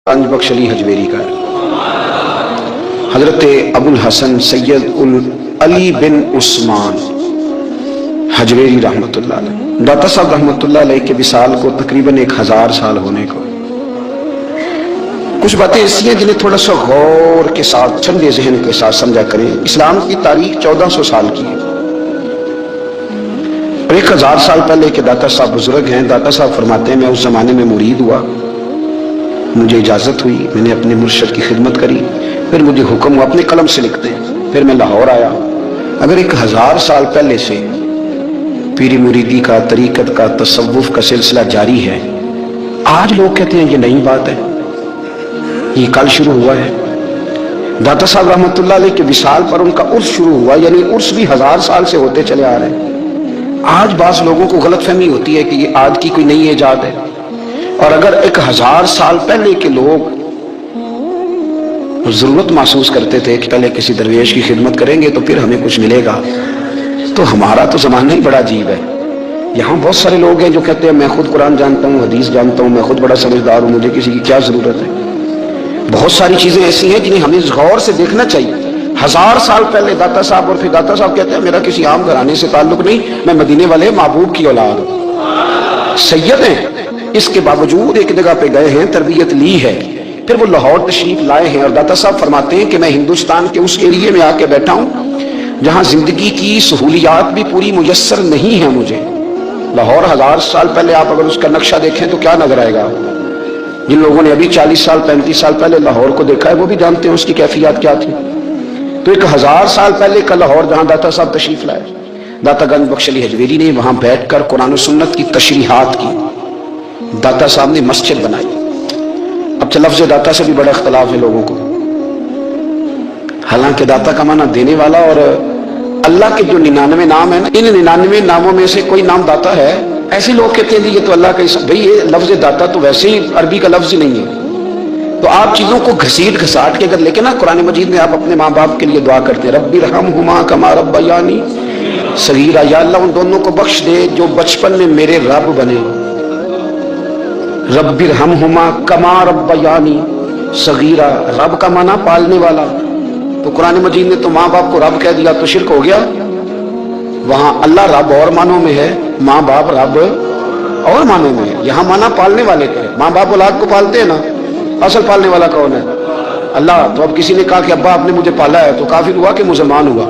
गंज बख्श अली हजवेरी का हजरत अबुल हसन सैयद उल अली बिन उस्मान हजवेरी रहमतुल्लाह अलैह। दाता साहब रहमतुल्लाह अलैह के विसाल को तकरीबन 1000 साल होने को। कुछ बातें ऐसी हैं जिन्हें थोड़ा सा गौर के साथ ठंडे जहन के साथ समझा करें। इस्लाम की तारीख 1400 साल की है और 1000 साल पहले के दाता साहब बुजुर्ग हैं। दाता साहब फरमाते हैं, मैं उस जमाने में मुरीद हुआ, मुझे इजाज़त हुई, मैंने अपने मुर्शद की खिदमत करी, फिर मुझे हुक्म हुआ अपने कलम से लिखते हैं, फिर मैं लाहौर आया। अगर 1000 साल पहले से पीरी मुरीदी का, तरीकत का, तसव्वुफ का सिलसिला जारी है, आज लोग कहते हैं ये नई बात है, ये कल शुरू हुआ है। दाता साहब रहमतुल्लाह अलैह के विसाल पर उनका उर्स शुरू हुआ, यानी उर्स भी 1000 साल से होते चले आ रहे हैं। आज बास लोगों को गलतफहमी होती है कि ये आज की कोई नई ईजाद है, और अगर 1000 साल पहले के लोग जरूरत महसूस करते थे कि पहले किसी दरवेश की खिदमत करेंगे तो फिर हमें कुछ मिलेगा, तो हमारा तो जमाना ही बड़ा अजीब है। यहाँ बहुत सारे लोग हैं जो कहते हैं मैं खुद कुरान जानता हूँ, हदीस जानता हूँ, मैं खुद बड़ा समझदार हूँ, मुझे किसी की क्या जरूरत है। बहुत सारी चीजें ऐसी हैं जिन्हें हमें गौर से देखना चाहिए। 1000 साल पहले दाता साहब, और फिर दाता साहब कहते हैं मेरा किसी आम घराने से ताल्लुक नहीं, मैं मदीने वाले महबूब की औलाद हूँ, सैयद हैं। इसके बावजूद एक जगह पे गए हैं, तरबियत ली है, फिर वो लाहौर तशरीफ लाए हैं। और दाता साहब फरमाते हैं कि मैं हिंदुस्तान के उस एरिए में आके बैठा हूँ जहाँ जिंदगी की सहूलियात भी पूरी मुयस्सर नहीं है मुझे। लाहौर 1000 साल पहले आप अगर उसका नक्शा देखें तो क्या नजर आएगा। जिन लोगों ने अभी 40 साल 35 साल पहले लाहौर को देखा है वो भी जानते हैं उसकी कैफियत क्या थी। तो 1000 साल पहले का लाहौर जहाँ दाता साहब तशरीफ लाए, दाता गंज बख्श अली हजवेरी ने वहां बैठ कर कुरान और सुन्नत की तशरीहात की। दाता साहब ने मस्जिद बनाई। अब लफ्ज़ दाता से भी बड़ा इख्तलाफ है लोगों को, हालांकि दाता का माना देने वाला, और अल्लाह के जो 99 नाम है ना, इन 99 नामों में से कोई नाम दाता है। ऐसे लोग कहते हैं ये तो अल्लाह का, भाई ये लफ्ज़ दाता तो वैसे ही अरबी का लफ्ज़ ही नहीं है। तो आप चीज़ों को घसीट घसाट के अगर लेके ना, कुरान मजीद में आप अपने माँ बाप के लिए दुआ करते हैं, रब्बी रहमहुमा कमा रब्बयानी सगीरा, या अल्लाह उन दोनों को बख्श दे जो बचपन में मेरे रब बने। रब्बी रहमहुमा कमा रब्बयानी सगीरा, रब का माना पालने वाला। तो कुरान मजीद ने तो माँ बाप को रब कह दिया तो शिरक हो गया। वहां अल्लाह रब और मानों में है, माँ बाप रब और मानों में है। यहाँ माना पालने वाले के, माँ बाप औलाद को पालते हैं ना, असल पालने वाला कौन है? अल्लाह। तो अब किसी ने कहा कि अब्बा आपने मुझे पाला है, तो काफिर हुआ कि मुसलमान हुआ।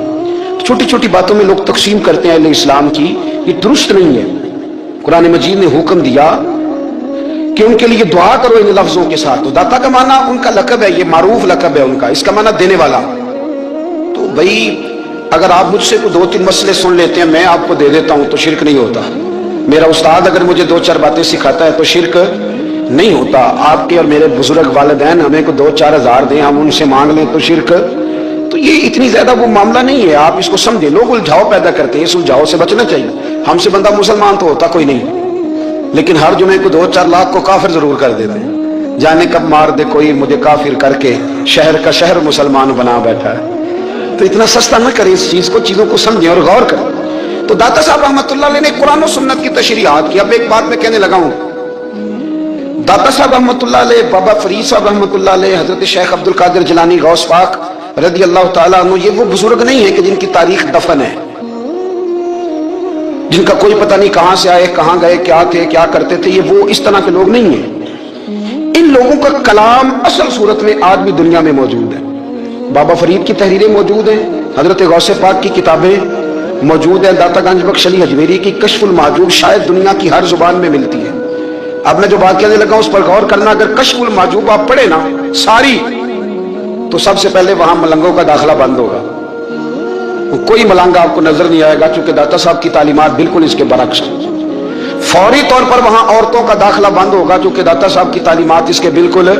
छोटी छोटी बातों में लोग तकसीम करते हैं इस्लाम की, ये दुरुस्त नहीं है। कुरान मजीद ने हुक्म दिया कि उनके लिए दुआ करो इन लफ्जों के साथ। तो दाता का माना उनका लकब है, ये मारूफ लकब है उनका, इसका माना देने वाला। तो भाई अगर आप मुझसे को 2-3 मसले सुन लेते हैं, मैं आपको दे देता हूं तो शिरक नहीं होता। मेरा उस्ताद अगर मुझे 2-4 बातें सिखाता है तो शिरक नहीं होता। आपके और मेरे बुजुर्ग वालिदैन हमें को 2-4 हज़ार दें, हम उनसे मांग लें तो शिरक, तो ये इतनी ज्यादा वो मामला नहीं है। आप इसको समझे। लोग उलझाव पैदा करते हैं, इस उलझाव से बचना चाहिए। हमसे बंदा मुसलमान तो होता कोई नहीं, लेकिन हर जुमे को 2-4 लाख को काफिर जरूर कर देते हैं। जाने कब मार दे कोई मुझे काफिर करके, शहर का शहर मुसलमान बना बैठा है। तो इतना सस्ता न करें इस चीज को, चीजों को समझें और गौर करें। तो दाता साहब रहमतुल्लाह अलैह ने कुरान और सुन्नत की तशरीहात की। अब एक बात मैं कहने लगा हूं, दाता साहब रहमतुल्लाह अलैह, बाबा फरीद साहब रहमतुल्लाह अलैह, हजरत शेख अब्दुल कादिर जिलानी गौस पाक रदी अल्लाह ताला अन्हु, ये वो बुजुर्ग नहीं है कि जिनकी तारीख दफन है, जिनका कोई पता नहीं कहां से आए, कहां गए, क्या थे, क्या करते थे। ये वो इस तरह के लोग नहीं है। इन लोगों का कलाम असल सूरत में आज भी दुनिया में मौजूद है। बाबा फरीद की तहरीरें मौजूद हैं, हजरत गौसे पाक की किताबें मौजूद हैं, दाता गंज बख्श अली हजवेरी की कश्फुल माजूब शायद दुनिया की हर जुबान में मिलती है। अब मैं जो बात कहने लगा उस पर गौर करना। अगर कश्फुल माजूब आप पढ़े ना सारी, तो सबसे पहले वहां मलंगों का दाखिला बंद होगा। कोई मलंगा आपको नजर नहीं आएगा, क्योंकि दाता साहब की तालीमात बिल्कुल इसके बरक्स है। फौरी तौर पर वहां औरतों का दाखिला बंद होगा, क्योंकि दाता साहब की तालीमात इसके बिल्कुल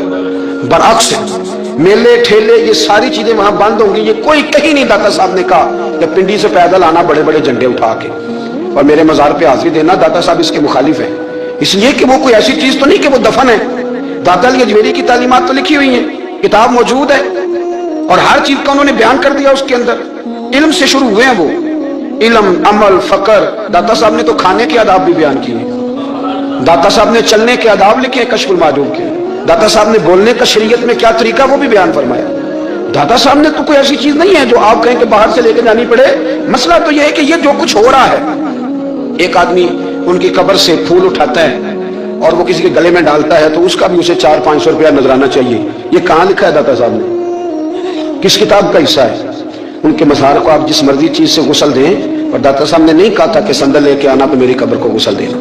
बरक्स है। मेले ठेले ये सारी चीजें वहां बंद होंगी। ये कोई कहीं नहीं दाता साहब ने कहा कि पिंडी से पैदल आना बड़े बड़े झंडे उठा के और मेरे मजार पे हाजिरी देना। दाता साहब इसके मुखालिफ है, इसलिए कि वो कोई ऐसी चीज तो नहीं कि वो दफन है। दाता अली हजवेरी की तालीमात तो लिखी हुई है, किताब मौजूद है, और हर चीज का उन्होंने बयान कर दिया उसके अंदर। इल्म से शुरू हुए हैं वो, इल्म, अमल, फकर। दाता साहब ने तो खाने के आदाब भी बयान किए, दाता साहब ने चलने के आदाब लिखे कश्फुल माजूब के। दाता साहब ने बोलने का शरीयत में क्या तरीका वो भी बयान फरमाया। दाता साहब ने तो कोई ऐसी चीज नहीं है जो आप कहें कि बाहर से लेकर जानी पड़े। मसला तो यह है कि ये जो कुछ हो रहा है, एक आदमी उनकी कब्र से फूल उठाता है और वो किसी के गले में डालता है तो उसका भी उसे 400-500 रुपया नजराना चाहिए। ये कहां लिखा है दाता साहब ने? किस किताब का हिस्सा है? उनके मज़ार को आप जिस मर्जी चीज से गुस्ल दें, और दाता साहब ने नहीं कहा था कि संदल लेके आना तो मेरी कब्र को गुस्ल देना,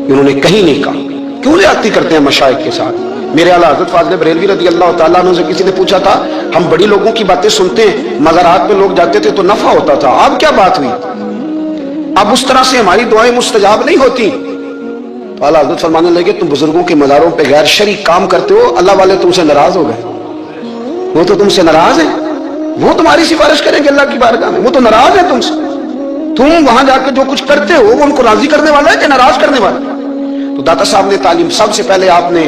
उन्होंने कहीं नहीं कहा। क्यों ज्यादती करते हैं मशाइख के साथ? मेरे आला हज़रत फ़ाज़िल बरेलवी रज़ी अल्लाह तआला अन्हु से किसी ने पूछा था, हम बड़ी लोगों की बातें सुनते हैं, मज़ारात में लोग जाते थे तो नफा होता था, अब क्या बात हुई? अब उस तरह से हमारी दुआएं मुस्तजाब नहीं होती। तो आला हज़रत फरमाने लगे, तुम बुजुर्गों के मज़ारों पे गैर शरई काम करते हो, अल्लाह वाले तुमसे नाराज हो गए। वो तो तुमसे नाराज है, वो तुम्हारी सिफारिश करेंगे अल्लाह की बारगाह में, वो तो नाराज है तुमसे। तुम वहां जाकर जो कुछ करते हो वो उनको राजी करने वाला है कि नाराज करने वाला? तो दाता साहब ने तालीम, सबसे पहले आपने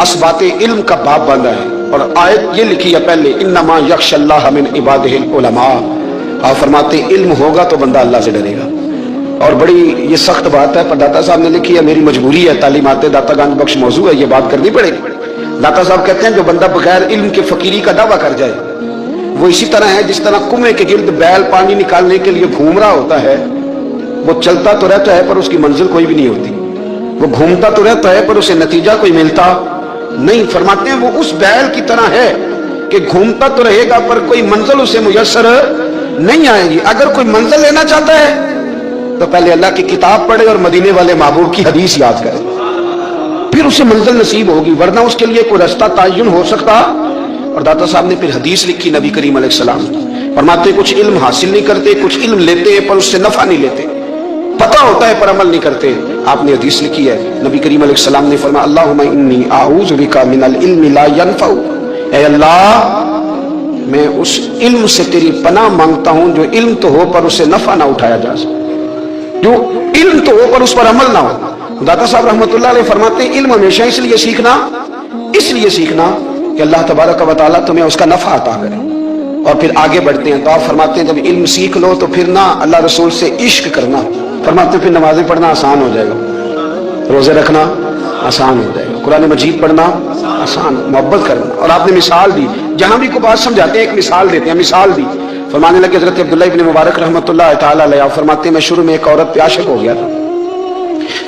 असबाते इल्म का बाब बांधा है और आयत ये लिखी है पहले, इन्नमा यख्शल्लाह मिन इबादिहिल उलमा। आप फरमाते इल्म होगा तो बंदा अल्लाह से डरेगा। और बड़ी ये सख्त बात है, पर दाता साहब ने लिखी है, मेरी मजबूरी है, तालीमाते दाता गांज बख्श मौजू है, ये बात करनी पड़ेगी। दाता साहब कहते हैं जो बंदा बगैर इल्म के फकीरी का दावा कर जाए वो इसी तरह है जिस तरह कुएं के गिर्द बैल पानी निकालने के लिए घूम रहा होता है। वो चलता तो रहता है पर उसकी मंजिल कोई भी नहीं होती, वो घूमता तो रहता है पर उसे नतीजा कोई मिलता नहीं। फरमाते हैं वो उस बैल की तरह है कि घूमता तो रहेगा पर कोई मंजिल उसे मुयस्सर नहीं आएगी। अगर कोई मंजिल लेना चाहता है तो पहले अल्लाह की किताब पढ़े और मदीने वाले महबूब की हदीस याद करे, फिर उसे मंजिल नसीब होगी, वरना उसके लिए कोई रास्ता तयन हो सकता। और दाता साहब ने फिर हदीस लिखी नबी करीम अलैहिस्सलाम, फरमाते कुछ इल्म हासिल नहीं करते, कुछ इल्म लेते हैं पर उससे नफा नहीं लेते, पता होता है पर अमल नहीं करते। आपने हदीस लिखी है, नबी करीम अलैहिस्सलाम ने फरमाया, अल्लाहुम्मा इन्नी आऊज़ु बिका मिनल इल्मि ला यनफ़उ, ऐ अल्लाह मैं उस इल्म से तेरी पनाह मांगता हूं जो इल्म तो हो पर उससे नफा ना उठाया जा सके, जो इल्म तो हो पर उस पर अमल ना हो। दाता साहब रहमतुल्लाह अलैह फरमाते हैं इल्म हमेशा इसलिए सीखना कि अल्लाह तबारक व तआला तुम्हें उसका नफा अता करे। और फिर आगे बढ़ते हैं तो आप फरमाते हैं जब इल्म सीख लो तो फिर ना अल्लाह रसूल से इश्क करना, फरमाते हैं फिर नमाजें पढ़ना आसान हो जाएगा, रोजे रखना आसान हो जाएगा, कुरान मजीद पढ़ना आसान, मोहब्बत करना। और आपने मिसाल दी, जहां भी कोई बात समझाते हैं एक मिसाल देते हैं, मिसाल दी। फरमाने लगे हज़रत अब्दुल्लाह इब्न मुबारक रहमतुल्लाह तआला अलैह फरमाते हैं मैं शुरू में एक औरत पे आशिक हो गया था,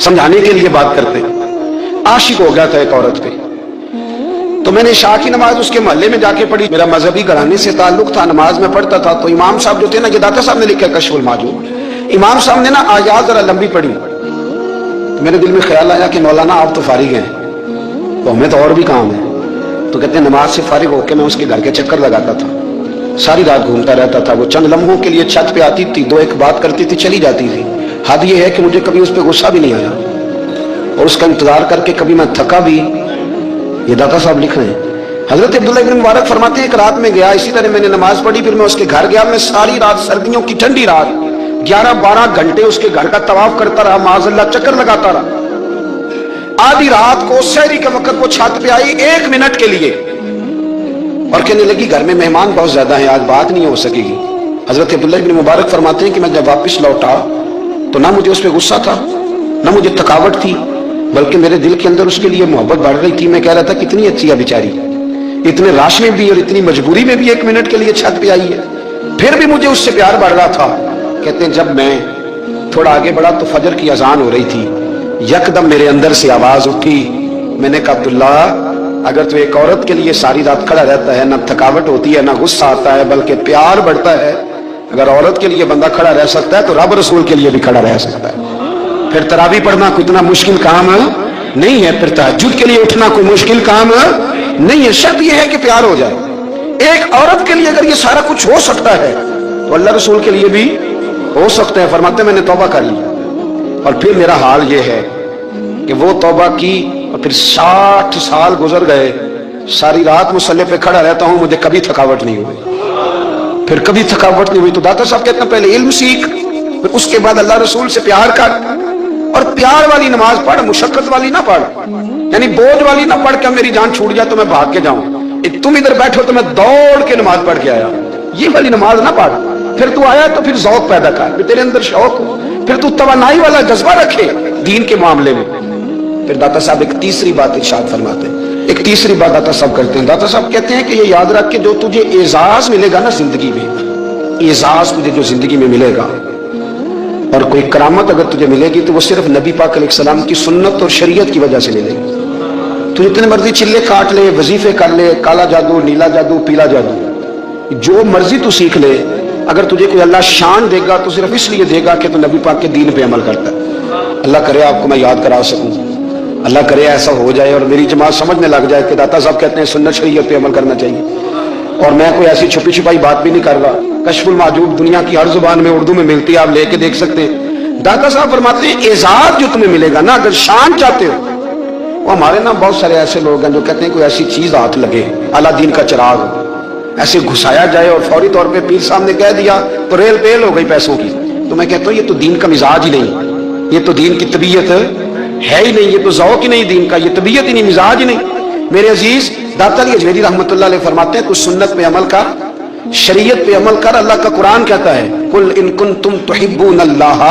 समझाने के लिए बात करते हैं, आशिक हो गया था एक औरत पे, तो मैंने इशा की नमाज उसके मोहल्ले में जाके पढ़ी, मेरा मजहबी घराने से ताल्लुक था, नमाज में पढ़ता था। तो इमाम साहब जो थे ना, ये दाता साहब ने लिखा कशफुल माजूब, इमाम साहब ने ना आयात जरा लंबी पढ़ी, तो मेरे दिल में ख्याल आया कि मौलाना आप तो फारिग हैं, तो हमें तो और भी काम है। तो कहते हैं नमाज से फारिग होकर मैं उसके घर के चक्कर लगाता था, सारी रात घूमता रहता था। वो चंद लम्हों के लिए छत पे आती थी, दो एक बात करती थी, चली जाती थी। हद ये है कि मुझे कभी उस पर गुस्सा भी नहीं आया और उसका इंतजार करके कभी मैं थका भी। ये दाता साहब लिख रहे हैं। हजरत अब्दुल्लाह इब्न मुबारक फरमाते हैं एक रात में गया, इसी तरह मैंने नमाज पढ़ी, फिर मैं उसके घर गया, मैं सारी रात, सर्दियों की ठंडी रात, 11-12 घंटे उसके घर का तवाफ करता रहा, माज़अल्लाह चक्कर लगाता रहा। आधी रात को सहरी के वक्त वो छत पे आई 1 मिनट के लिए और कहने लगी घर में मेहमान बहुत ज्यादा हैं, आज बात नहीं हो सकेगी। हजरत अब्दुल्लाह इब्न मुबारक फरमाते हैं कि मैं जब वापस लौटा तो ना मुझे उस पर गुस्सा था, ना मुझे थकावट थी, बल्कि मेरे दिल के अंदर उसके लिए मोहब्बत बढ़ रही थी। मैं कह रहा था कितनी अच्छी है बेचारी, इतने राश में भी और इतनी मजबूरी में भी 1 मिनट के लिए छत पे आई है, फिर भी मुझे उससे प्यार बढ़ रहा था। कहते हैं जब मैं थोड़ा आगे बढ़ा तो फजर की अजान हो रही थी, यकदम मेरे अंदर से आवाज उठी, मैंने कहा अब्दुल्ला अगर तू एक औरत के लिए सारी रात खड़ा रहता है, ना थकावट होती है, ना गुस्सा आता है, बल्कि प्यार बढ़ता है, अगर औरत के लिए बंदा खड़ा रह सकता है तो रब रसूल के लिए भी खड़ा रह सकता है। फिर तरावी पढ़ना कोई इतना मुश्किल काम नहीं है, फिर तहज्जुद के लिए उठना कोई मुश्किल काम नहीं है, शर्त यह है कि प्यार हो जाए। एक औरत के लिए अगर ये सारा कुछ हो सकता है तो अल्लाह रसूल के लिए भी हो सकता है। फरमाते मैंने तौबा कर ली और फिर मेरा हाल ये है कि वो तौबा की और फिर 60 साल गुजर गए, सारी रात मुसल्ले पे खड़ा रहता हूं, मुझे कभी थकावट नहीं हुई, फिर कभी थकावट नहीं हुई। तो दाता साहब कहते हैं पहले इल्म सीख, फिर उसके बाद अल्लाह रसूल से प्यार कर, और प्यार वाली नमाज पढ़, मुशक्कत वाली ना पढ़, यानी बोझ वाली ना पढ़ के मेरी जान छूट जाए तो मैं भाग के जाऊं, तुम इधर बैठो तो मैं दौड़ के नमाज पढ़ के आया, ये वाली नमाज ना पढ़। फिर तू आया तो फिर ज़ौक़ पैदा कर, फिर तेरे अंदर शौक हो, फिर तू तवानाई वाला जज्बा रखे दीन के मामले में। फिर दाता साहब एक तीसरी बात इरशाद फरमाते हैं, ایک تیسری بات داتا صاحب کرتے ہیں، داتا صاحب کہتے ہیں کہ یہ یاد رکھ کہ جو تجھے اعزاز ملے گا نا زندگی میں، اعزاز تجھے جو زندگی میں ملے گا اور کوئی کرامت اگر تجھے ملے گی تو وہ صرف نبی پاک علیہ السلام کی سنت اور شریعت کی وجہ سے ملے گی۔ تو جتنے مرضی چلے کاٹ لے، وظیفے کر لے، کالا جادو، نیلا جادو، پیلا جادو، جو مرضی تو سیکھ لے، اگر تجھے کوئی اللہ شان دے گا تو صرف اس لیے دے گا کہ تو نبی پاک کے دین پہ عمل کرتا ہے۔ اللہ کرے آپ کو میں یاد کرا سکوں، اللہ کرے ایسا ہو جائے اور میری جماعت سمجھنے لگ جائے کہ داتا صاحب کہتے ہیں سنت شریعت پہ عمل کرنا چاہیے، اور میں کوئی ایسی چھپی چھپائی بات بھی نہیں کر رہا۔ کشف المعجوب دنیا کی ہر زبان میں اردو میں ملتی ہے، آپ لے کے دیکھ سکتے ہیں۔ داتا صاحب فرماتے ہیں اعزاز جو تمہیں ملے گا نا، اگر شان چاہتے ہو، وہ ہمارے نا بہت سارے ایسے لوگ ہیں جو کہتے ہیں کوئی ایسی چیز ہاتھ لگے، اعلیٰ دین کا چراغ ایسے گھسایا جائے اور فوری طور پہ پیر صاحب نے کہہ دیا تو ریل پیل ہو گئی پیسوں کی۔ تو میں کہتا ہوں یہ تو دین کا مزاج ہی نہیں، یہ تو دین کی طبیعت ہے ہی نہیں، یہ تو ذوق ہی نہیں دین کا، یہ طبیعت ہی نہیں، مزاج ہی نہیں۔ میرے عزیز داتا علی اجمیری رحمۃ اللہ علیہ فرماتے ہیں تو سنت پہ عمل کر، شریعت پہ عمل کر۔ اللہ کا قرآن کہتا ہے قل ان کنتم تحبون اللہ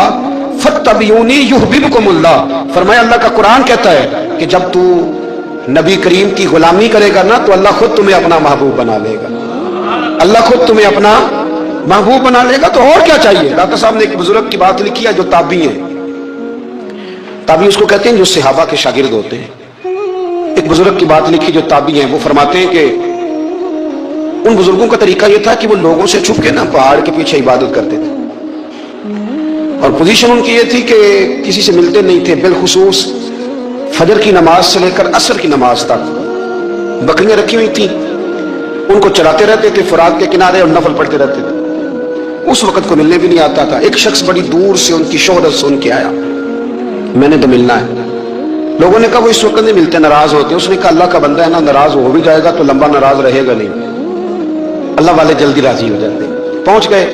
فاتبعونی یحببکم اللہ۔ فرمایا اللہ کا قرآن کہتا ہے کہ جب تو نبی کریم کی غلامی کرے گا نا تو اللہ خود تمہیں اپنا محبوب بنا لے گا، اللہ خود تمہیں اپنا محبوب بنا لے گا۔ تو اور کیا چاہیے؟ داتا صاحب نے ایک بزرگ کی بات لکھی ہے جو تابعی ہیں، تابعی اس کو کہتے ہیں جو صحابہ کے شاگرد ہوتے ہیں۔ ایک بزرگ کی بات لکھی جو تابعی ہیں، وہ فرماتے ہیں کہ ان بزرگوں کا طریقہ یہ تھا کہ وہ لوگوں سے چھپ کے نا پہاڑ کے پیچھے عبادت کرتے تھے، اور پوزیشن ان کی یہ تھی کہ کسی سے ملتے نہیں تھے، بالخصوص فجر کی نماز سے لے کر عصر کی نماز تک بکریاں رکھی ہوئی تھیں، ان کو چراتے رہتے تھے فرات کے کنارے اور نفل پڑھتے رہتے تھے۔ اس وقت کو ملنے بھی نہیں آتا تھا۔ ایک شخص بڑی دور سے ان کی شہرت سن کے آیا، میں نے تو ملنا ہے۔ لوگوں نے کہا وہ اس وقت نہیں ملتے، ناراض ہوتے۔ اس نے کہا اللہ کا بندہ ہے نا، ناراض ہو بھی جائے گا تو لمبا ناراض رہے گا نہیں، اللہ والے جلدی راضی ہو جاتے۔ پہنچ گئے،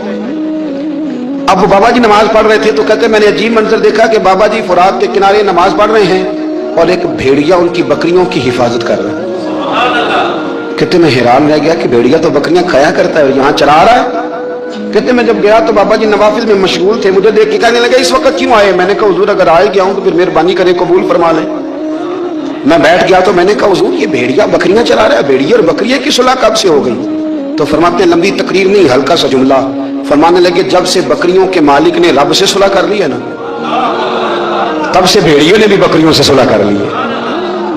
اب وہ بابا جی نماز پڑھ رہے تھے تو کہتے میں نے عجیب منظر دیکھا کہ بابا جی فرات کے کنارے نماز پڑھ رہے ہیں اور ایک بھیڑیا ان کی بکریوں کی حفاظت کر رہا ہے۔ کہتے میں حیران رہ گیا کہ بھیڑیا تو بکریاں کھایا کرتا ہے اور یہاں چرا رہا ہے۔ کہتے میں جب گیا تو بابا جی نوافل میں مشغول تھے، مجھے دیکھ کے کہنے لگا اس وقت کیوں آئے؟ میں نے کہا حضور اگر آئے گیا ہوں تو پھر مہربانی کریں قبول فرما لیں۔ میں بیٹھ گیا تو میں نے کہا حضور یہ بھیڑیا بکریاں چرا رہا ہے، بھیڑیا اور بکریے کی صلح کب سے ہو گئی؟ تو فرماتے ہیں لمبی تقریر نہیں، ہلکا سا جملہ، فرمانے لگے جب سے بکریوں کے مالک نے رب سے صلح کر لی ہے نا، تب سے بھیڑیوں نے بھی بکریوں سے صلح کر لی ہے۔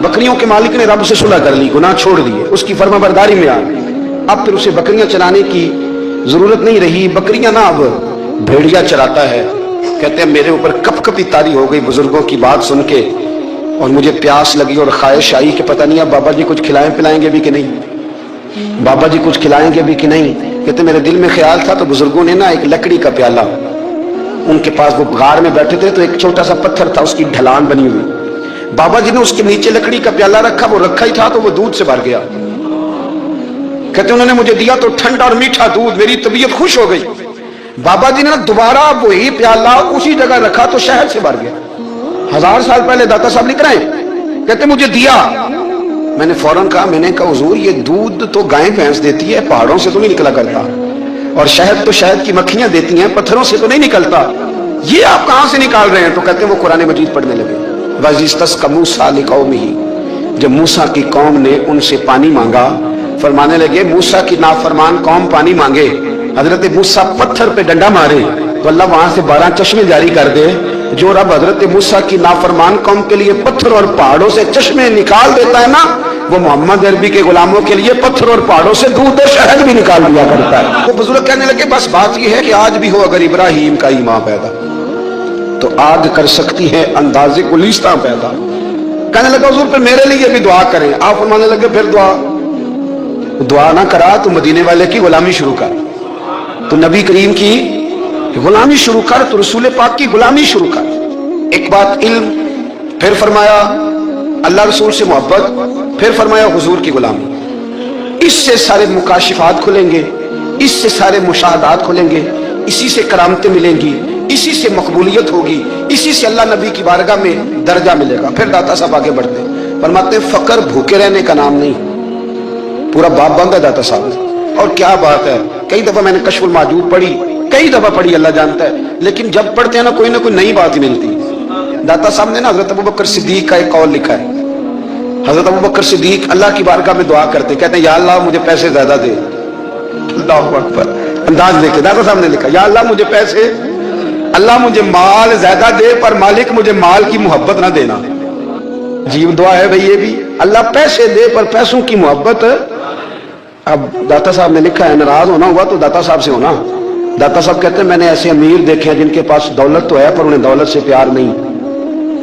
بکریوں کے مالک نے رب سے صلح کر لی، گناہ چھوڑ دیے، اس کی فرما برداری میں آ گئی، اب پھر اسے بکریاں چرانے کی ضرورت نہیں رہی، بکریاں نہ اب بھیڑیا چراتا ہے۔ کہتے ہیں میرے اوپر کپ کپی طاری ہو گئی بزرگوں کی بات سن کے، اور مجھے پیاس لگی اور خواہش آئی کہ پتہ نہیں اب بابا جی کچھ کھلائیں پلائیں گے بھی کہ نہیں، بابا جی کچھ کھلائیں گے بھی کہ نہیں۔ کہتے میرے دل میں خیال تھا تو بزرگوں نے نا ایک لکڑی کا پیالہ، ان کے پاس وہ غار میں بیٹھے تھے تو ایک چھوٹا سا پتھر تھا، اس کی ڈھلان بنی ہوئی، بابا جی نے اس کے نیچے لکڑی کا پیالہ رکھا، وہ رکھا ہی تھا تو وہ دودھ سے بھر گیا۔ کہتے انہوں نے مجھے دیا تو ٹھنڈا اور میٹھا دودھ، میری طبیعت خوش ہو گئی۔ بابا جی نے دوبارہ وہی پیالہ اسی جگہ رکھا تو شہد سے بھر گیا۔ 1000 سال پہلے داتا صاحب لکھ رہے ہیں، کہتے مجھے دیا، میں نے فوراً کہا، میں نے کہا حضور یہ دودھ تو گائیں بھینس دیتی ہے، پہاڑوں سے تو نہیں نکلا کرتا، اور شہد تو شہد کی مکھیاں دیتی ہیں، پتھروں سے تو نہیں نکلتا، یہ آپ کہاں سے نکال رہے ہیں؟ تو کہتے ہیں وہ قرآن مجید پڑھنے لگے۔ وَإِذِ اسْتَسْقَىٰ مُوسَىٰ لِقَوْمِهِ، جب موسیٰ کی قوم نے ان سے پانی مانگا، فرمانے لگے موسیٰ کی نافرمان قوم پانی مانگے، حضرت موسیٰ پتھر پہ ڈنڈا مارے تو اللہ وہاں سے 12 چشمے جاری کر دے۔ جو رب حضرت موسیٰ کی نافرمان قوم کے لیے پتھر اور پہاڑوں سے چشمے نکال دیتا ہے نا، وہ محمد عربی کے غلاموں کے لیے پتھر اور پہاڑوں سے دودھ اور شہد بھی نکال دیا کرتا ہے۔ وہ بزرگ کہنے لگے بس بات یہ ہے کہ آج بھی ہو اگر ابراہیم کا ایمان پیدا تو آگ کر سکتی ہے انداز گلیستہ پیدا۔ کہنے لگا حضور پھر میرے لیے بھی دعا کریں۔ آپ فرمانے لگے پھر دعا نہ کرا تو مدینے والے کی غلامی شروع کر، تو نبی کریم کی غلامی شروع کر، تو رسول پاک کی غلامی شروع کر۔ ایک بات علم، پھر فرمایا اللہ رسول سے محبت، پھر فرمایا حضور کی غلامی۔ اس سے سارے مکاشفات کھلیں گے، اس سے سارے مشاہدات کھلیں گے، اسی سے کرامتیں ملیں گی، اسی سے مقبولیت ہوگی، اسی سے اللہ نبی کی بارگاہ میں درجہ ملے گا۔ پھر داتا صاحب آگے بڑھتے ہیں، فرماتے ہیں فقر بھوکے رہنے کا نام نہیں، پورا باب بند ہے داتا صاحب۔ اور کیا بات ہے، کئی دفعہ میں نے کشف المعجوب پڑھی، کئی دفعہ پڑھی، اللہ جانتا ہے، لیکن جب پڑھتے ہیں نا کوئی نہ کوئی نئی بات ہی ملتی۔ داتا صاحب نے نا حضرت ابوبکر صدیق کا ایک قول لکھا ہے، حضرت ابو بکر صدیق اللہ کی بارگاہ میں دعا کرتے, کہتے ہیں یا اللہ مجھے پیسے زیادہ دے. اللہ اکبر, انداز دیکھے داتا صاحب نے لکھا, یا اللہ مجھے پیسے, اللہ مجھے مال زیادہ دے پر مالک مجھے مال کی محبت نہ دینا. عجیب دعا ہے بھئی یہ بھی, اللہ پیسے دے پر پیسوں کی محبت. اب داتا صاحب نے لکھا ہے ناراض ہونا ہوا تو داتا صاحب سے ہونا. داتا صاحب کہتے ہیں میں نے ایسے امیر دیکھے ہیں جن کے پاس دولت تو ہے پر انہیں دولت سے پیار نہیں.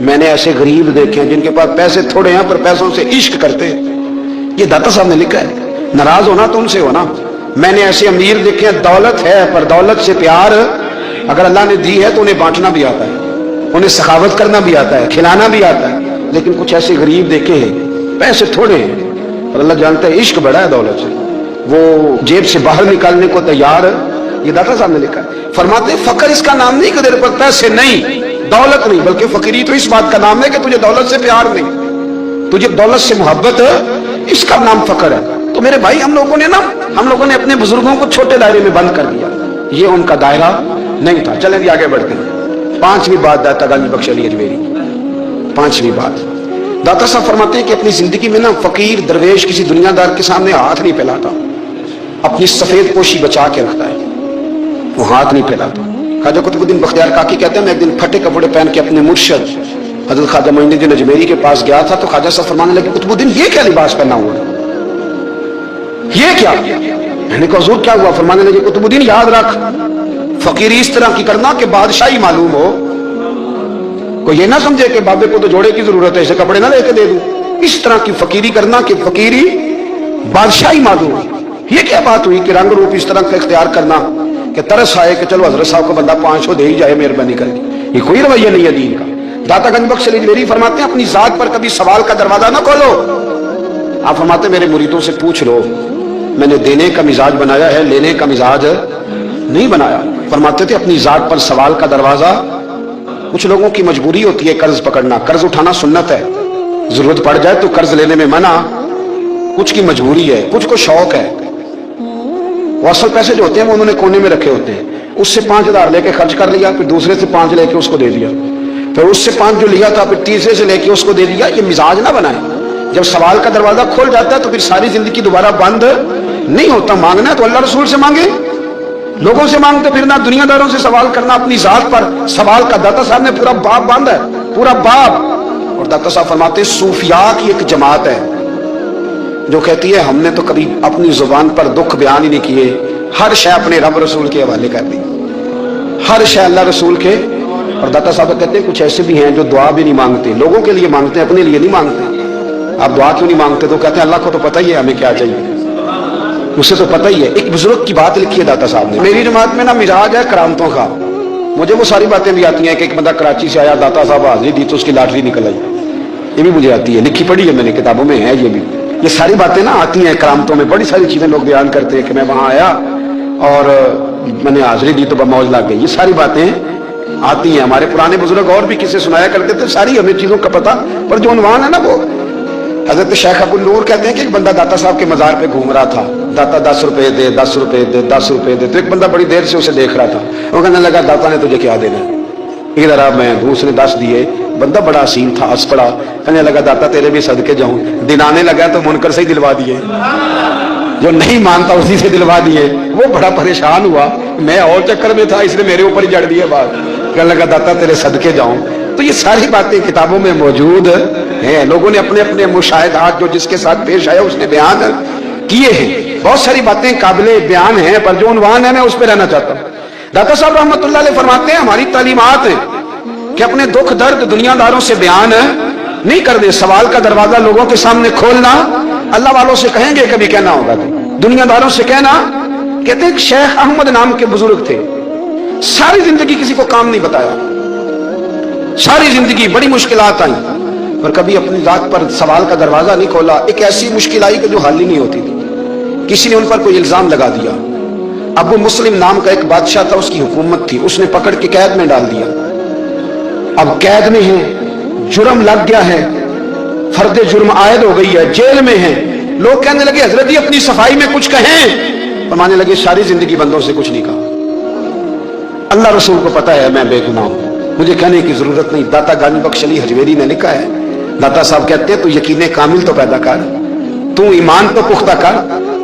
میں نے ایسے غریب دیکھے ہیں جن کے پاس پیسے تھوڑے ہیں پر پیسوں سے عشق کرتے. یہ داتا صاحب نے لکھا ہے. ناراض ہونا تو ان سے ہونا. میں نے ایسے امیر دیکھے ہیں دولت ہے پر دولت سے پیار, اگر اللہ نے دی ہے تو انہیں بانٹنا بھی آتا ہے, انہیں سخاوت کرنا بھی آتا ہے, کھلانا بھی آتا ہے. لیکن کچھ ایسے غریب دیکھے ہیں پیسے تھوڑے ہیں پر اللہ جانتا ہے عشق بڑا ہے دولت سے, وہ جیب سے باہر نکالنے کو تیار. یہ داتا صاحب نے لکھا ہے. فرماتے ہیں فقر اس کا نام نہیں کہ تیرے پر پیسے نہیں, دولت نہیں, بلکہ فقیری تو اس بات کا نام ہے کہ تجھے دولت سے پیار نہیں, تجھے دولت سے محبت, اس کا نام فقر ہے. تو میرے بھائی ہم لوگوں نے اپنے بزرگوں کو چھوٹے دائرے میں بند کر دیا, یہ ان کا دائرہ نہیں تھا. چلیں بھی آگے بڑھتے ہیں. پانچویں بات داتا گنج بخش علی اجمیری, پانچویں بات داتا صاحب فرماتے ہیں کہ اپنی زندگی میں نا فقیر درویش کسی دنیا دار کے سامنے ہاتھ نہیں پھیلاتا, اپنی سفید پوشی بچا کے رکھتا ہے, وہ ہاتھ نہیں پھیلاتا. خواجہ قطب الدین بختیار کاکی کہتے ہیں میں ایک دن پھٹے کپڑے پہن کے اپنے مرشد حضرت خواجہ معین الدین اجمیری کے پاس گیا تھا, تو خواجہ صاحب فرمانے لگے قطب الدین یہ کیا لباس پہنا ہوا ہے, یہ کیا؟ میں نے کہا حضور کیا ہوا؟ فرمانے لگے قطب الدین یاد رکھ فقیری اس طرح کی کرنا کہ بادشاہی معلوم ہو, کوئی یہ نہ سمجھے کہ بابے کو تو جوڑے کی ضرورت ہے اسے کپڑے نہ لے کے دے دوں. اس طرح کی فقیری کرنا کہ فقیری بادشاہی معلوم ہو. یہ کیا بات ہوئی کہ رنگ روپ اس طرح کا اختیار کرنا کہ ترس آئے کہ چلو حضرت صاحب کو بندہ 500 دے ہی جائے مہربانی کر کے, یہ کوئی رویہ نہیں ہے دین کا. داتا گنج بخش علی اجمیری فرماتے ہیں اپنی ذات پر کبھی سوال کا دروازہ نہ کھولو. آپ فرماتے ہیں میرے مریدوں سے پوچھ لو, میں نے دینے کا مزاج بنایا ہے, لینے کا مزاج نہیں بنایا. فرماتے تھے اپنی ذات پر سوال کا دروازہ. کچھ لوگوں کی مجبوری ہوتی ہے قرض پکڑنا, قرض اٹھانا سنت ہے, ضرورت پڑ جائے تو قرض لینے میں منع. کچھ کی مجبوری ہے, کچھ کو شوق ہے. وہ اصل پیسے جو ہوتے ہیں وہ انہوں نے کونے میں رکھے ہوتے ہیں, اس سے 5,000 لے کے خرچ کر لیا, پھر دوسرے سے 5 لے کے اس کو دے دیا, پھر اس سے 5 جو لیا تھا پھر تیسرے سے لے کے اس کو دے دیا. یہ مزاج نہ بنائے. جب سوال کا دروازہ کھول جاتا ہے تو پھر ساری زندگی دوبارہ بند نہیں ہوتا. مانگنا ہے تو اللہ رسول سے مانگے, لوگوں سے مانگتے پھرنا, دنیا داروں سے سوال کرنا. اپنی ذات پر سوال کا داتا صاحب نے پورا باب باندھا ہے, پورا باب. اور داتا صاحب فرماتے ہیں صوفیاء کی ایک جماعت ہے جو کہتی ہے ہم نے تو کبھی اپنی زبان پر دکھ بیان ہی نہیں کیے, ہر شے اپنے رب رسول کے حوالے کر دی, ہر شے اللہ رسول کے. اور داتا صاحب کہتے ہیں کچھ ایسے بھی ہیں جو دعا بھی نہیں مانگتے, لوگوں کے لیے مانگتے ہیں, اپنے لیے نہیں مانگتے. آپ دعا کیوں نہیں مانگتے؟ تو کہتے ہیں اللہ کو تو پتہ ہی ہے ہمیں کیا چاہیے, اسے تو پتہ ہی ہے. ایک بزرگ کی بات لکھی ہے داتا صاحب نے, میری جماعت میں نا مزاج ہے کرامتوں کا. مجھے وہ ساری باتیں بھی آتی ہیں کہ ایک بندہ کراچی سے آیا, داتا صاحب حاضری دی تو اس کی لاٹری نکل آئی, یہ بھی مجھے آتی ہے, لکھی پڑھی ہے میں نے, کتابوں میں ہے. یہ ساری باتیں نا آتی ہیں کرامتوں میں, بڑی ساری چیزیں لوگ بیان کرتے ہیں کہ میں وہاں آیا اور میں نے حاضری دی تو موج لگ گئی. یہ ساری باتیں آتی ہیں. ہمارے پرانے بزرگ اور بھی کسے سنایا کرتے تھے, ساری ہمیں چیزوں کا پتہ, پر جو عنوان ہے نا وہ حضرت شیخ ابو النور کہتے ہیں کہ ایک بندہ داتا صاحب کے مزار پہ گھوم رہا تھا, داتا 10 روپے دے, 10 روپے دے, 10 روپے دے. تو ایک بندہ بڑی دیر سے اسے دیکھ رہا تھا, وہ کہنے لگا داتا نے تجھے کیا دینا ہے؟ ادھر آپ میں دوسرے 10 دیے. بندہ بڑا حسین تھا, ہنس پڑا, کہنے لگا داتا تیرے بھی صدقے جاؤں. دلانے لگا تو منکر سے ہی دلوا دیے, جو نہیں مانتا اسی سے دلوا دیے. وہ بڑا پریشان ہوا, میں اور چکر میں تھا اس نے میرے اوپر ہی جڑ دیے بات. کہنے لگا داتا تیرے صدقے جاؤں. تو یہ ساری باتیں کتابوں میں موجود ہیں, لوگوں نے اپنے اپنے مشاہدات جو جس کے ساتھ پیش آیا اس نے بیان کیے ہیں. بہت ساری باتیں قابل بیان ہیں, پر جو عنوان ہے میں اس پہ رہنا چاہتا ہوں. داتا صاحب رحمۃ اللہ علیہ فرماتے ہیں ہماری تعلیمات ہیں کہ اپنے دکھ درد دنیا داروں سے بیان نہیں کر دے. سوال کا دروازہ لوگوں کے سامنے کھولنا, اللہ والوں سے کہیں گے کبھی کہنا ہوگا, دنیا داروں سے کہنا. کہتے ہیں شیخ احمد نام کے بزرگ تھے, ساری زندگی کسی کو کام نہیں بتایا, ساری زندگی بڑی مشکلات آئیں, پر کبھی اپنی ذات پر سوال کا دروازہ نہیں کھولا. ایک ایسی مشکل آئی کہ جو حل ہی نہیں ہوتی تھی, کسی نے ان پر کوئی الزام لگا دیا. ابو مسلم نام کا ایک بادشاہ تھا, اس کی حکومت تھی, اس نے پکڑ کے قید میں ڈال دیا. اب قید میں ہیں, جرم لگ گیا ہے, فرد جرم عائد ہو گئی ہے, جیل میں ہیں. لوگ کہنے لگے حضرت جی اپنی صفائی میں کچھ کہیں. فرمانے لگے ساری زندگی بندوں سے کچھ نہیں کہا, اللہ رسول کو پتا ہے میں بے گناہ ہوں, مجھے کہنے کی ضرورت نہیں. داتا گنج بخش علی اجمیری نے لکھا ہے दाता साहब कहते हैं तू यकीन कामिल तो पैदा कर, तू ईमान तो पुख्ता कर।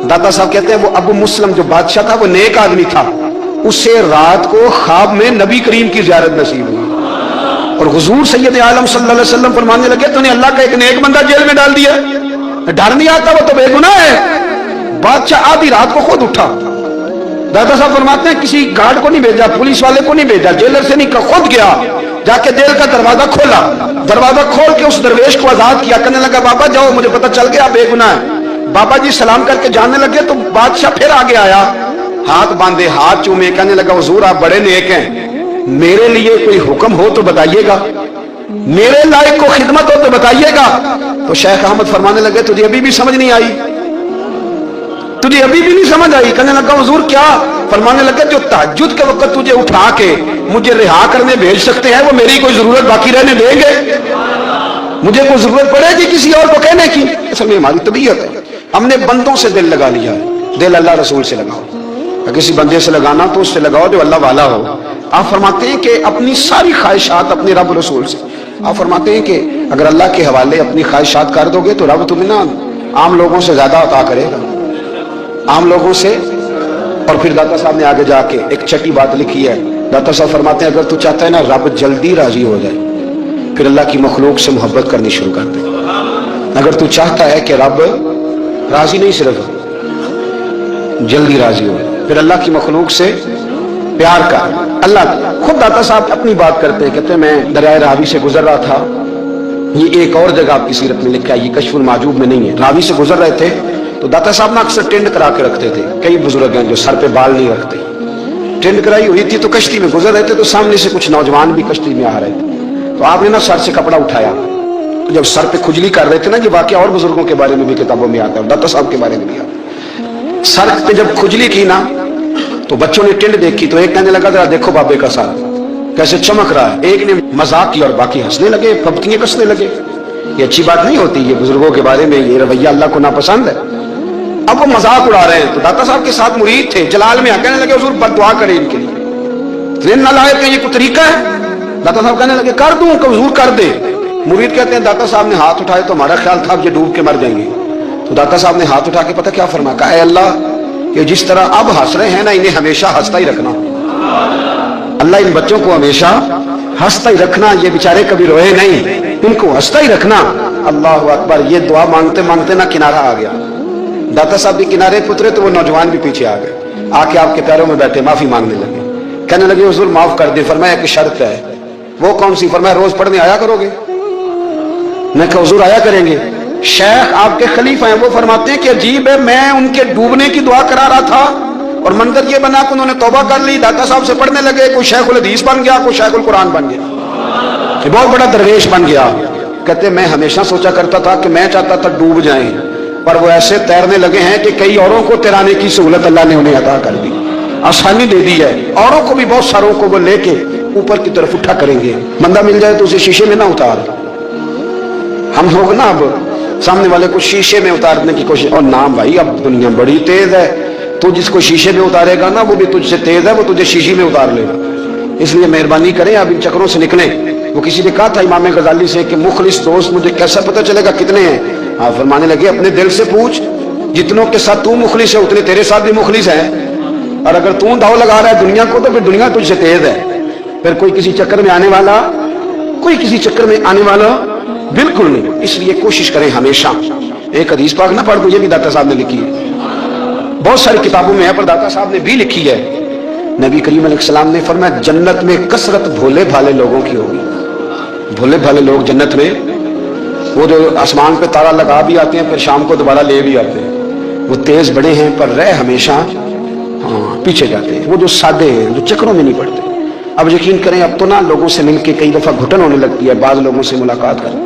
दाता साहब कहते हैं वो अबू मुस्लिम जो बादशाह था वो नेक आदमी था, उसे रात को ख्वाब में नबी करीम की ज़ियारत नसीब हुई और हुजूर सैयद आलम सल्लल्लाहु अलैहि वसल्लम फरमाने लगे तूने अल्लाह का एक नेक बंदा जेल में डाल दिया, डर नहीं आता, वो तो बेगुनाह है। बादशाह आधी रात को खुद उठा। दादा साहब फरमाते हैं किसी गार्ड को नहीं भेजा, पुलिस वाले को नहीं भेजा, जेलर से नहीं, खुद गया, जाके जेल का दरवाजा खोला, दरवाजा खोल के उस दरवेश को आजाद किया, कहने लगा बाबा जाओ मुझे पता चल गया बेगुनाह है। बाबा जी सलाम करके जाने लगे तो बादशाह फिर आगे आया, हाथ बांधे, हाथ चूमे, कहने लगा हुजूर आप बड़े नेक हैं, मेरे लिए कोई हुक्म हो तो बताइएगा, मेरे लायक को खिदमत हो तो बताइएगा। तो शेख अहमद फरमाने लगे तुझे अभी भी समझ नहीं आई, तुझे अभी भी नहीं समझ आई। कहने लगा हुजूर क्या? फरमाने लगे जो तहज्जुद के वक्त तुझे उठा के मुझे रिहा करने भेज सकते हैं वो मेरी कोई जरूरत बाकी रहने देंगे? मुझे कोई जरूरत पड़ेगी किसी और को कहने की? असल में हमारी तबीयत है, हमने बंदों से दिल लगा लिया है। दिल अल्लाह रसूल से लगाओ, किसी बंदे से लगाना तो उससे लगाओ जो अल्लाह वाला हो। आप फरमाते हैं कि अपनी सारी ख्वाहिशात अपने रब रसूल से, आप फरमाते हैं कि अगर अल्लाह के हवाले अपनी ख्वाहिशात कर दोगे तो रब तुम्हें ना आम लोगों से ज्यादा अता करेगा, आम लोगों से। और फिर दाता साहब ने आगे जाके एक छठी बात लिखी है। दाता साहब फरमाते हैं अगर तू चाहता है ना रब जल्दी राजी हो जाए, फिर अल्लाह की मखलूक से मोहब्बत करनी शुरू कर दे। अगर तू चाहता है कि रब राजी नहीं सिर्फ जल्दी राजी हो, फिर अल्लाह की मखलूक से प्यार कर। अल्लाह खुद दाता साहब अपनी बात करते हैं, कहते हैं मैं दरियाए रावी से गुजर रहा था, ये एक और जगह आपकी सीरत में लिखा है, ये कश्फुल माजूब में नहीं है। रावी से गुजर रहे थे तो दाता साहब ना अक्सर टेंड करा के रखते थे, कई बुजुर्ग हैं जो सर पे बाल नहीं रखते, टेंड कराई हुई थी तो कश्ती में गुजर रहे थे तो सामने से कुछ नौजवान भी कश्ती में आ रहे थे, तो आपने ना सर से कपड़ा उठाया, तो जब सर पे खुजली कर रहे थे ना, ये वाकया और बुजुर्गों के बारे में भी किताबों में आता है, दाता साहब के बारे में भी आता, सर पे जब खुजली की ना तो बच्चों ने टेंड देखी तो एक कहने लगा जरा देखो बाबे का सर कैसे चमक रहा है, एक ने मजाक किया और बाकी हंसने लगे, पपतियां कसने लगे। ये अच्छी बात नहीं होती, ये बुजुर्गों के बारे में ये रवैया अल्लाह को नापसंद है। अब वो मजाक उड़ा रहे हैं तो दाता साहब के साथ मुरीद थे, जलाल में कहने लगे हुजूर बद्दुआ करें इनके लिए, इतने नालायक हैं, ये कोई तरीका है? दाता साहब कहने लगे कर दूं, हुजूर कर दे। मुरीद कहते हैं दाता साहब ने हाथ उठाए तो हमारा ख्याल था ये डूब के मर जाएंगे, तो दाता साहब ने हाथ उठा के पता क्या फरमाया, कहा अल्लाह ये जिस तरह अब हंस रहे हैं ना इन्हें हमेशा हंसता ही रखना, अल्लाह इन बच्चों को हमेशा हंसता ही रखना, ये बेचारे कभी रोए नहीं, इनको हंसता ही रखना। अल्लाह अकबर। ये दुआ मांगते मांगते ना किनारा आ गया, दाता साहब भी किनारे पे उतरे तो वो नौजवान भी पीछे आ गए, आके आपके पैरों में बैठे माफी मांगने लगे, कहने लगे हुजूर माफ कर दे। फरमाया कि शर्त है। वो कौन सी? फरमाया रोज पढ़ने आया करोगे? मैं कहा हुजूर आया करेंगे। शेख आपके खलीफा हैं, वो फरमाते हैं कि अजीब है, मैं उनके डूबने की दुआ करा रहा था और मंजर ये बना कि उन्होंने तौबा कर ली, दाता साहब से पढ़ने लगे, कोई शेखुल हदीस बन गया, कोई शेखुल कुरान बन गया, बहुत बड़ा दरवेश बन गया। कहते मैं हमेशा सोचा करता था कि मैं चाहता था डूब जाएं, पर वो ऐसे तैरने लगे हैं कि कई औरों को तैराने की सहूलत अल्लाह ने उन्हें अता कर दी, आसानी दे दी है, औरों को भी बहुत सारों को वो लेके ऊपर की तरफ उठा करेंगे। बंदा मिल जाए तो उसे शीशे में ना उतार, हम लोग ना अब सामने वाले को शीशे में उतारने की कोशिश, और ना भाई अब दुनिया बड़ी तेज है, तू जिसको शीशे में उतारेगा ना वो भी तुझसे तेज है, वो तुझे शीशे में उतार लेगा। इसलिए मेहरबानी करें अब इन चक्रों से निकलें। वो किसी ने कहा था इमाम गजाली से कि मुखलिस दोस्त मुझे कैसा पता चलेगा कितने हैं? हाँ, फरमाने लगे अपने दिल से पूछ, जितनों के साथ तू मुखलिस है उतने तेरे साथ भी मुखलिस है, और अगर तू दाव लगा रहा है दुनिया को तो फिर दुनिया तुझसे तेज है। फिर कोई किसी चक्कर में आने वाला, कोई किसी चक्कर में आने वाला बिल्कुल नहीं। इसलिए कोशिश करें हमेशा, एक हदीस पाक ना पढ़ दो, ये भी दाता साहब ने लिखी है, बहुत सारी किताबों में है, पर दाता साहब ने भी लिखी है। नबी करीम अलैहिस्सलाम ने फरमाया जन्नत में कसरत भोले भाले लोगों की होगी। भोले भाले लोग जन्नत में, वो जो आसमान पे तारा लगा भी आते हैं फिर शाम को दोबारा ले भी आते हैं, वो तेज बड़े हैं पर रह हमेशा पीछे जाते हैं। वो जो सादे हैं, जो चक्रों में नहीं पड़ते। अब यकीन करें अब तो ना लोगों से मिलके कई दफा घुटन होने लगती है, बाद लोगों से मुलाकात कर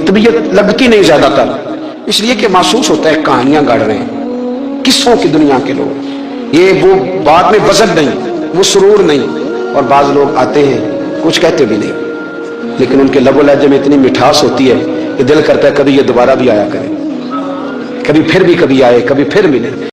तबीयत लगती नहीं ज्यादातर, इसलिए कि महसूस होता है कहानियां गढ़ रहे हैं, किस्सों की दुनिया के लोग, ये वो बात में वजन नहीं, वो सुरूर नहीं। और बाज लोग आते हैं कुछ कहते भी नहीं, लेकिन उनके लबो लहजे में इतनी मिठास होती है कि दिल करता है कभी ये दोबारा भी आया करें, कभी फिर आए, कभी फिर मिले।